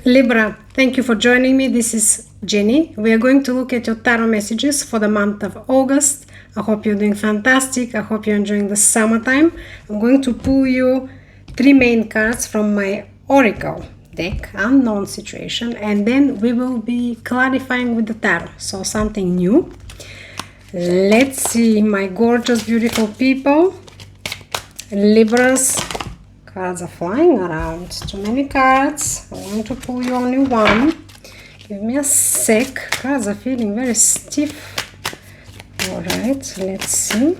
Libra, thank you for joining me. This is Jenny. We are going to look at your tarot messages for the month of August. I hope you're doing fantastic. I hope you're enjoying the summertime. I'm going to pull you 3 main cards from my Oracle deck, Unknown Situation, and then we will be clarifying with the tarot, so something new. Let's see, my gorgeous, beautiful people. Libras. Cards are flying around. Too many cards. I'm going to pull you only one. Give me a sec. Cards are feeling very stiff. Alright, let's see.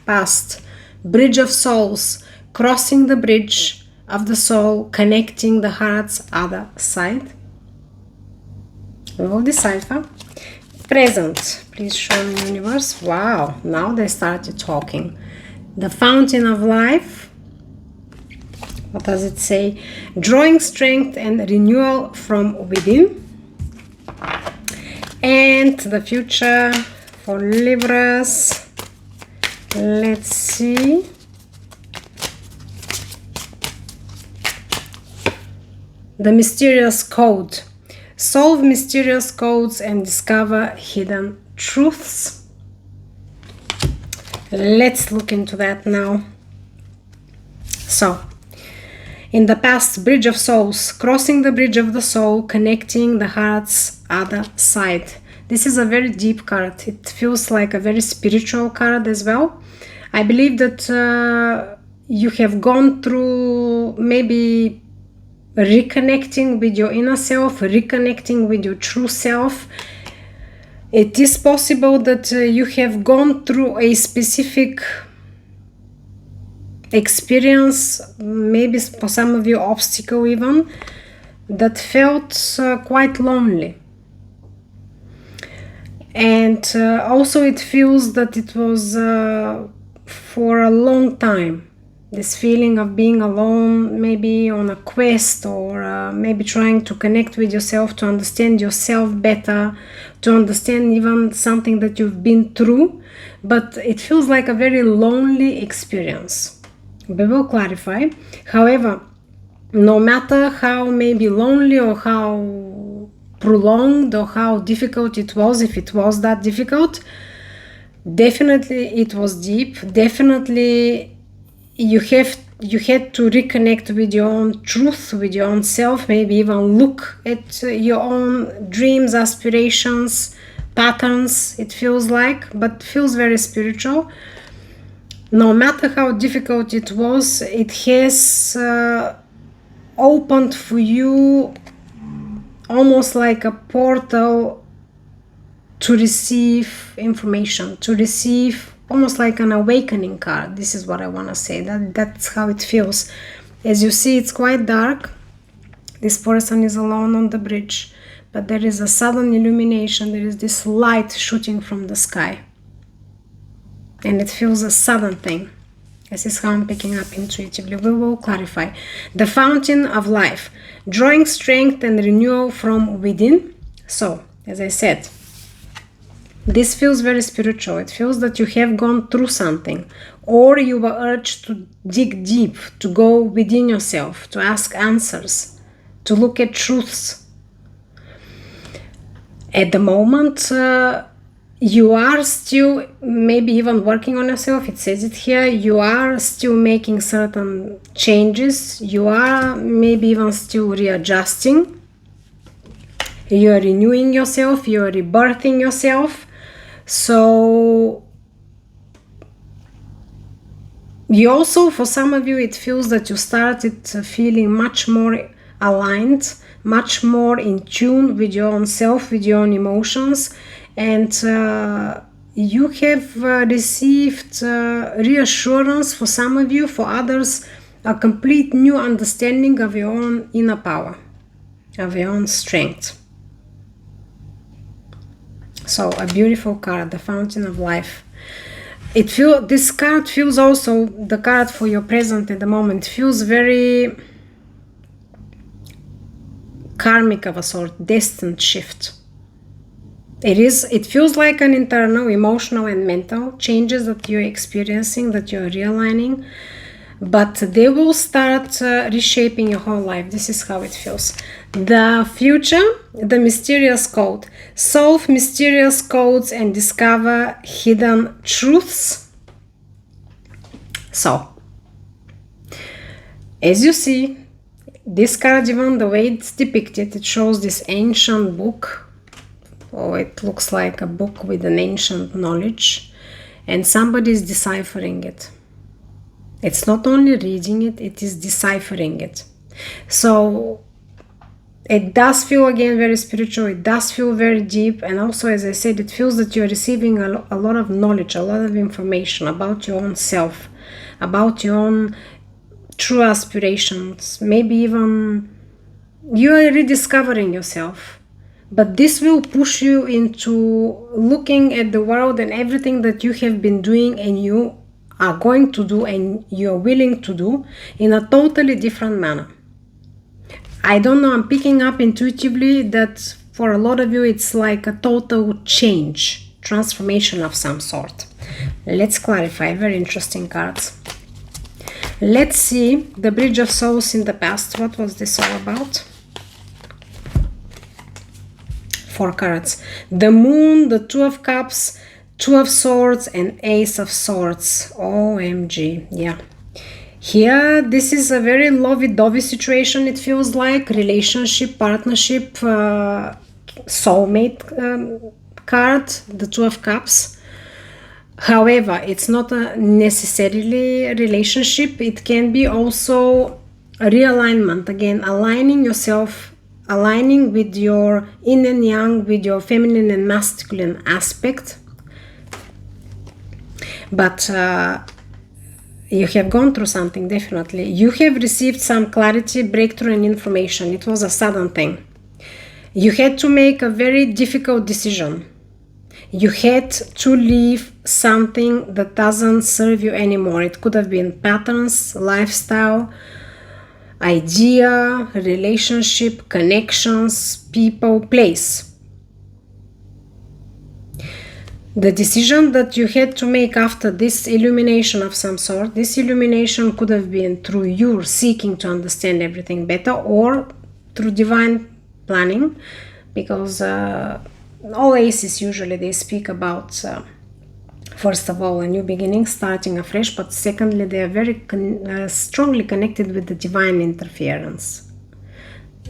Past. Bridge of souls. Crossing the bridge of the soul. Connecting the heart's other side. We will decipher. Present. Please show me, universe. Wow, now they started talking. The fountain of life. What does it say? Drawing strength and renewal from within. And the future for Libras. Let's see. The mysterious code. Solve mysterious codes and discover hidden truths. Let's look into that now. So, in the past, bridge of souls, crossing the bridge of the soul, connecting the heart's other side. This is a very deep card. It feels like a very spiritual card as well. I believe that you have gone through maybe reconnecting with your inner self, reconnecting with your true self. It is possible that you have gone through a specific experience, maybe for some of you obstacle even, that felt quite lonely. And also it feels that it was for a long time. This feeling of being alone, maybe on a quest, or maybe trying to connect with yourself, to understand yourself better, to understand even something that you've been through. But it feels like a very lonely experience. We will clarify. However, no matter how maybe lonely or how prolonged or how difficult it was, if it was that difficult, definitely it was deep. Definitely you had to reconnect with your own truth, with your own self, maybe even look at your own dreams, aspirations, patterns, it feels like, but feels very spiritual. No matter how difficult it was, it has opened for you almost like a portal to receive information, to receive almost like an awakening card. This is what I want to say. That's how it feels. As you see, it's quite dark. This person is alone on the bridge, but there is a sudden illumination. There is this light shooting from the sky. And it feels a sudden thing. This is how I'm picking up intuitively. We will clarify. The fountain of life. Drawing strength and renewal from within. So, as I said, this feels very spiritual. It feels that you have gone through something. Or you were urged to dig deep, to go within yourself, to ask answers, to look at truths. At the moment, you are still maybe even working on yourself. It says it here. You are still making certain changes. You are maybe even still readjusting. You are renewing yourself. You are rebirthing yourself. So you also, for some of you, it feels that you started feeling much more aligned, much more in tune with your own self, with your own emotions. And you have received reassurance for some of you, for others, a complete new understanding of your own inner power, of your own strength. So, a beautiful card, the Fountain of Life. This card feels also, the card for your present at the moment, feels very karmic of a sort, destined shift. It feels like an internal, emotional and mental changes that you're experiencing, that you're realigning. but they will start reshaping your whole life. This is how it feels. The future, the mysterious code. Solve mysterious codes and discover hidden truths. So, as you see, this card, even the way it's depicted, it shows this ancient book. Oh, it looks like a book with an ancient knowledge, and somebody is deciphering it. It's not only reading it, it is deciphering it. So it does feel, again, very spiritual. It does feel very deep. And also, as I said, it feels that you're receiving a lot of knowledge, a lot of information about your own self, about your own true aspirations. Maybe even you are rediscovering yourself. But this will push you into looking at the world and everything that you have been doing and you are going to do and you're willing to do in a totally different manner. I don't know, I'm picking up intuitively that for a lot of you it's like a total change, transformation of some sort. Let's clarify. Very interesting cards. Let's see the Bridge of Souls in the past. What was this all about? 4 cards. The Moon, the Two of Cups, Two of Swords, and Ace of Swords. OMG. Yeah. Here, this is a very lovey-dovey situation, it feels like. Relationship, partnership, soulmate card, the Two of Cups. However, it's not necessarily a relationship. It can be also a realignment. Again, aligning yourself, aligning with your yin and yang, with your feminine and masculine aspect. But you have gone through something, definitely. You have received some clarity, breakthrough, and information. It was a sudden thing. You had to make a very difficult decision. You had to leave something that doesn't serve you anymore. It could have been patterns, lifestyle, idea, relationship, connections, people, place. The decision that you had to make after this illumination of some sort, this illumination could have been through you seeking to understand everything better or through divine planning, because all aces usually they speak about first of all a new beginning, starting afresh, but secondly they are very strongly connected with the divine interference.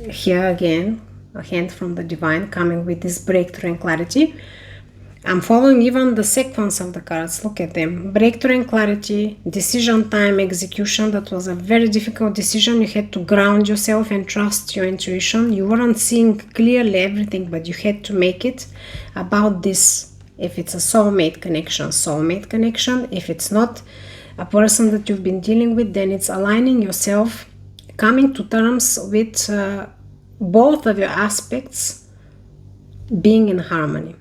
Here again, a hand from the divine coming with this breakthrough and clarity. I'm following even the sequence of the cards. Look at them. Breakthrough and clarity, decision time, execution. That was a very difficult decision. You had to ground yourself and trust your intuition. You weren't seeing clearly everything, but you had to make it about this. If it's a soulmate connection, soulmate connection. If it's not a person that you've been dealing with, then it's aligning yourself, coming to terms with both of your aspects being in harmony.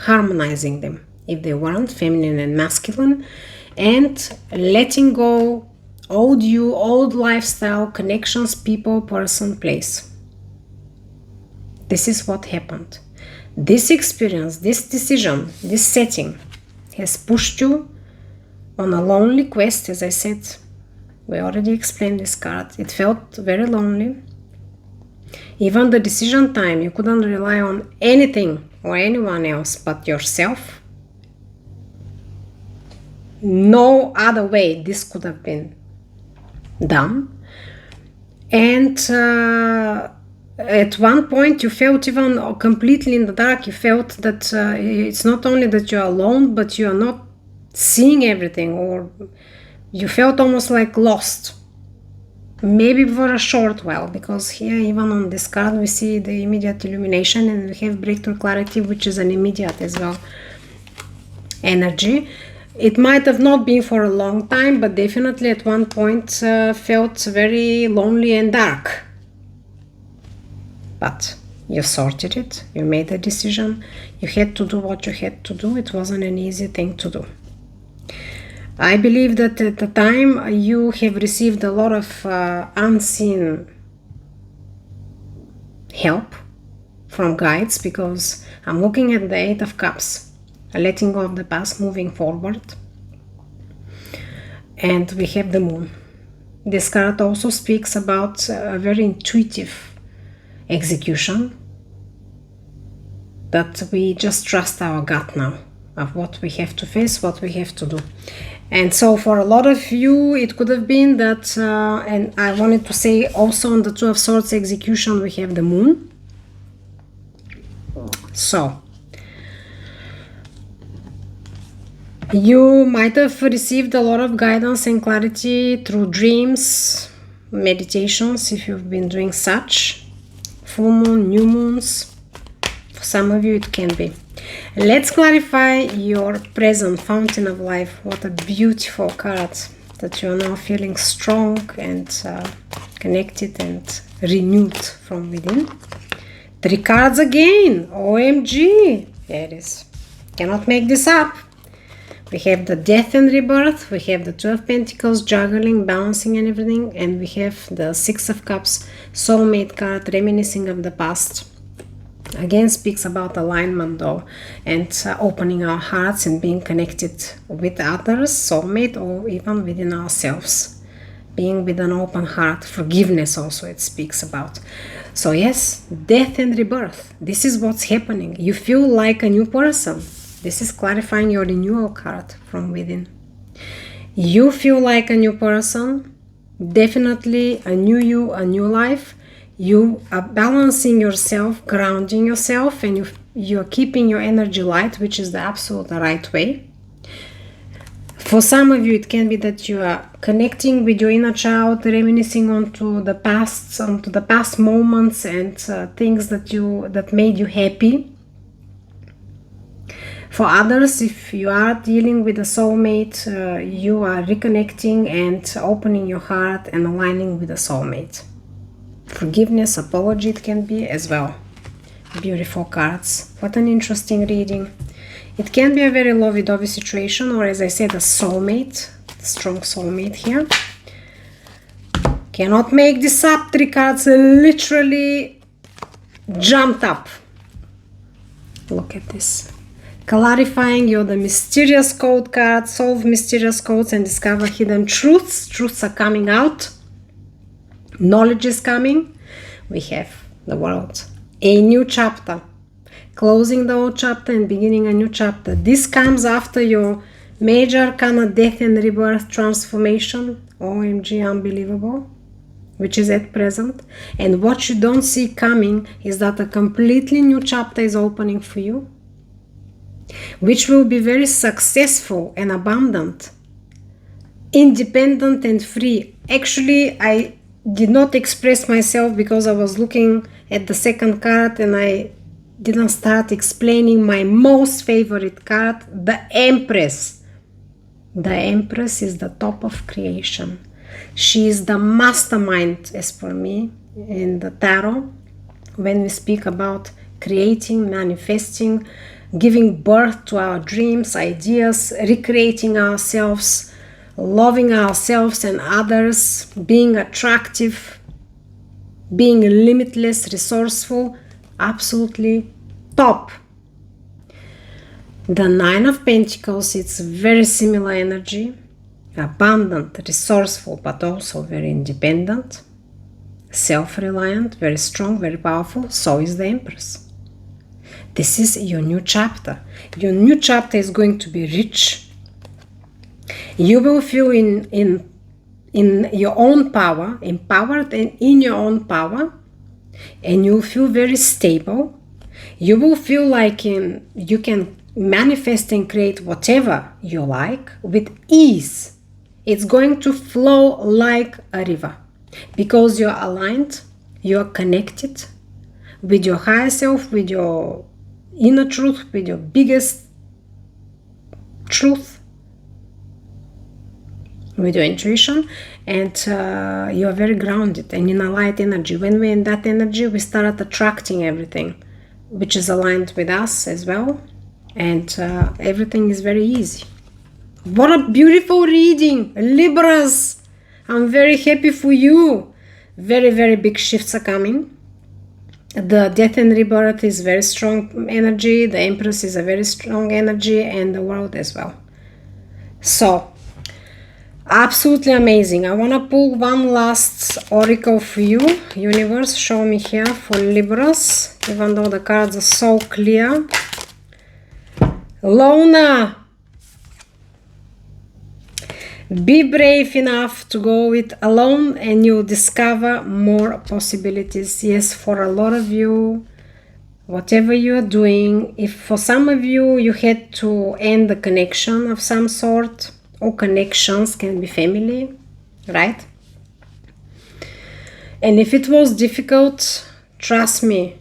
Harmonizing them if they weren't, feminine and masculine, and letting go old you, old lifestyle, connections, people, person, place. This is what happened. This experience, this decision, this setting has pushed you on a lonely quest. As I said, we already explained this card. It felt very lonely. Even the decision time, you couldn't rely on anything or anyone else but yourself. No other way this could have been done. And at one point you felt even completely in the dark. You felt that it's not only that you're alone, but you are not seeing everything, or you felt almost like lost. Maybe for a short while, because here even on this card we see the immediate illumination and we have breakthrough clarity, which is an immediate as well energy. It might have not been for a long time, but definitely at one point felt very lonely and dark. But you sorted it, you made a decision, you had to do what you had to do. It wasn't an easy thing to do. I believe that at the time you have received a lot of unseen help from guides, because I'm looking at the Eight of Cups, letting go of the past, moving forward. And we have the Moon. This card also speaks about a very intuitive execution, that we just trust our gut now of what we have to face, what we have to do. And so for a lot of you, it could have been that, and I wanted to say also on the Two of Swords execution, we have the Moon. So you might have received a lot of guidance and clarity through dreams, meditations, if you've been doing such, full moon, new moons. For some of you it can be. Let's clarify your present fountain of life. What a beautiful card, that you are now feeling strong and connected and renewed from within. 3 cards again. OMG. There it is. Cannot make this up. We have the death and rebirth. We have the Two of Pentacles, juggling, balancing and everything. And we have the Six of Cups, soulmate card, reminiscing of the past. Again, speaks about alignment though, and opening our hearts and being connected with others, soulmate, or even within ourselves. Being with an open heart. Forgiveness also it speaks about. So yes, death and rebirth. This is what's happening. You feel like a new person. This is clarifying your renewal card from within. You feel like a new person. Definitely a new you, a new life. You are balancing yourself, grounding yourself, and you are keeping your energy light, which is the absolute right way. For some of you, it can be that you are connecting with your inner child, reminiscing onto the past moments and things that made you happy. For others, if you are dealing with a soulmate, you are reconnecting and opening your heart and aligning with a soulmate. Forgiveness, apology it can be as well. Beautiful cards. What an interesting reading. It can be a very lovey-dovey situation, or as I said, a soulmate, strong soulmate here. Cannot make this up. 3 cards literally jumped up. Look at this. Clarifying, you're the mysterious code card. Solve mysterious codes and discover hidden truths. Truths are coming out. Knowledge is coming. We have the World. A new chapter. Closing the old chapter and beginning a new chapter. This comes after your major arcana, death and rebirth transformation. OMG, unbelievable. Which is at present. And what you don't see coming is that a completely new chapter is opening for you, which will be very successful and abundant, independent and free. Actually, I did not express myself because I was looking at the second card and I didn't start explaining my most favorite card, the Empress. The Empress is the top of creation. She is the mastermind, as for me, in the tarot, when we speak about creating, manifesting, giving birth to our dreams, ideas, recreating ourselves, loving ourselves and others, being attractive, being limitless, resourceful, absolutely top. The Nine of Pentacles, it's very similar energy, abundant, resourceful, but also very independent, self-reliant, very strong, very powerful. So is the Empress. This is your new chapter. Your new chapter is going to be rich. You will feel in your own power, empowered and in your own power, and you'll feel very stable. You will feel like you can manifest and create whatever you like with ease. It's going to flow like a river because you're aligned, you're connected with your higher self, with your inner truth, with your biggest truth, with your intuition, and you are very grounded and in a light energy. When we're in that energy, we start attracting everything which is aligned with us as well, and everything is very easy. What a beautiful reading, Libras! I'm very happy for you. Very, very big shifts are coming. The death and rebirth is very strong energy. The Empress is a very strong energy, and the World as well. So Absolutely amazing. I want to pull one last oracle for you. Universe, show me here for Libras, even though the cards are so clear. Lona, be brave enough to go it alone and you'll discover more possibilities. Yes, for a lot of you, whatever you are doing, if for some of you you had to end the connection of some sort, or connections, can be family, right? And if it was difficult, trust me,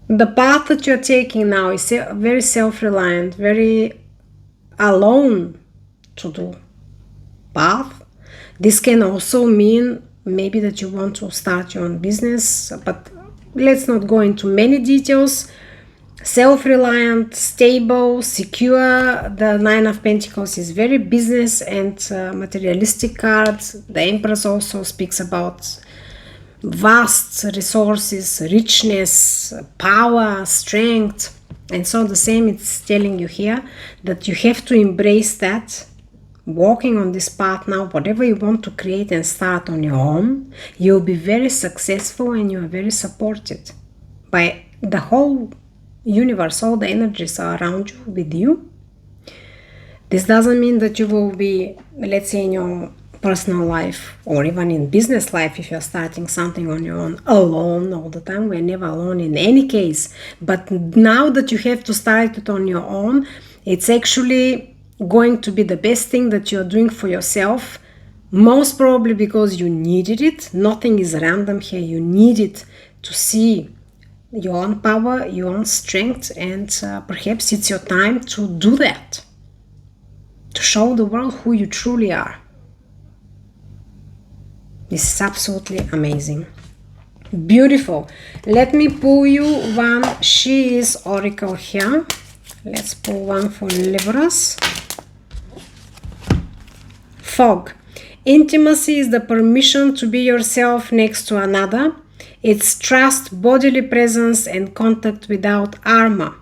the path that you're taking now is very self-reliant, very alone to do path. This can also mean maybe that you want to start your own business, but let's not go into many details. Self-reliant, stable, secure. The Nine of Pentacles is very business and materialistic card. The Empress also speaks about vast resources, richness, power, strength. And so the same it's telling you here, that you have to embrace that. Walking on this path now, whatever you want to create and start on your own, you'll be very successful and you are very supported by the whole universe. All the energies are around you, with you. This doesn't mean that you will be, let's say, in your personal life or even in business life, if you're starting something on your own, alone all the time. We're never alone in any case. But now that you have to start it on your own, it's actually going to be the best thing that you're doing for yourself, most probably because you needed it. Nothing is random here. You need it to see your own power, your own strength, and perhaps it's your time to do that, to show the world who you truly are. This is absolutely amazing. Beautiful. Let me pull you one She Is oracle here. Let's pull one for Libras. Fog. Intimacy is the permission to be yourself next to another. It's trust, bodily presence, and contact without armor.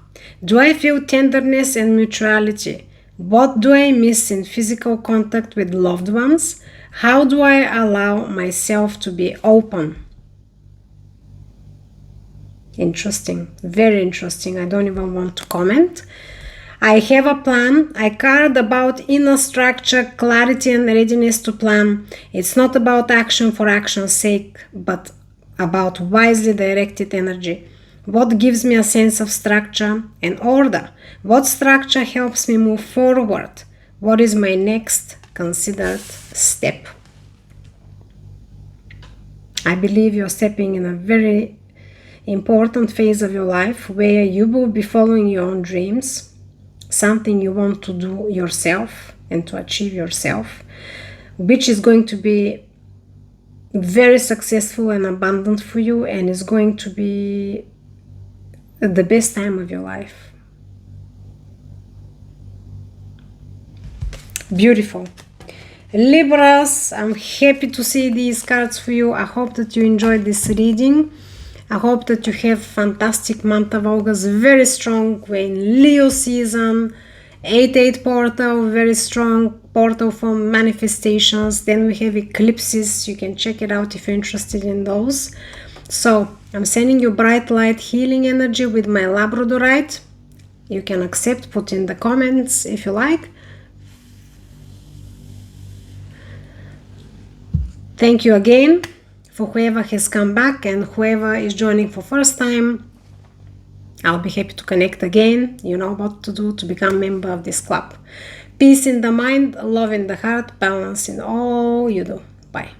Do I feel tenderness and mutuality? What do I miss in physical contact with loved ones? How do I allow myself to be open? Interesting, very interesting. I don't even want to comment. I have a plan. I cared about inner structure, clarity, and readiness to plan. It's not about action for action's sake, but about wisely directed energy. What gives me a sense of structure and order? What structure helps me move forward? What is my next considered step? I believe you're stepping in a very important phase of your life where you will be following your own dreams, something you want to do yourself and to achieve yourself, which is going to be very successful and abundant for you, and is going to be the best time of your life. Beautiful. Libras, I'm happy to see these cards for you. I hope that you enjoyed this reading. I hope that you have fantastic month of August, very strong. We're in Leo season, 8-8 portal, very strong portal for manifestations. Then we have eclipses. You can check it out if you're interested in those. So I'm sending you bright light healing energy with my Labradorite. You can accept, put in the comments if you like. Thank you again for whoever has come back and whoever is joining for first time. I'll be happy to connect again. You know what to do to become a member of this club. Peace in the mind, love in the heart, balance in all you do. Bye.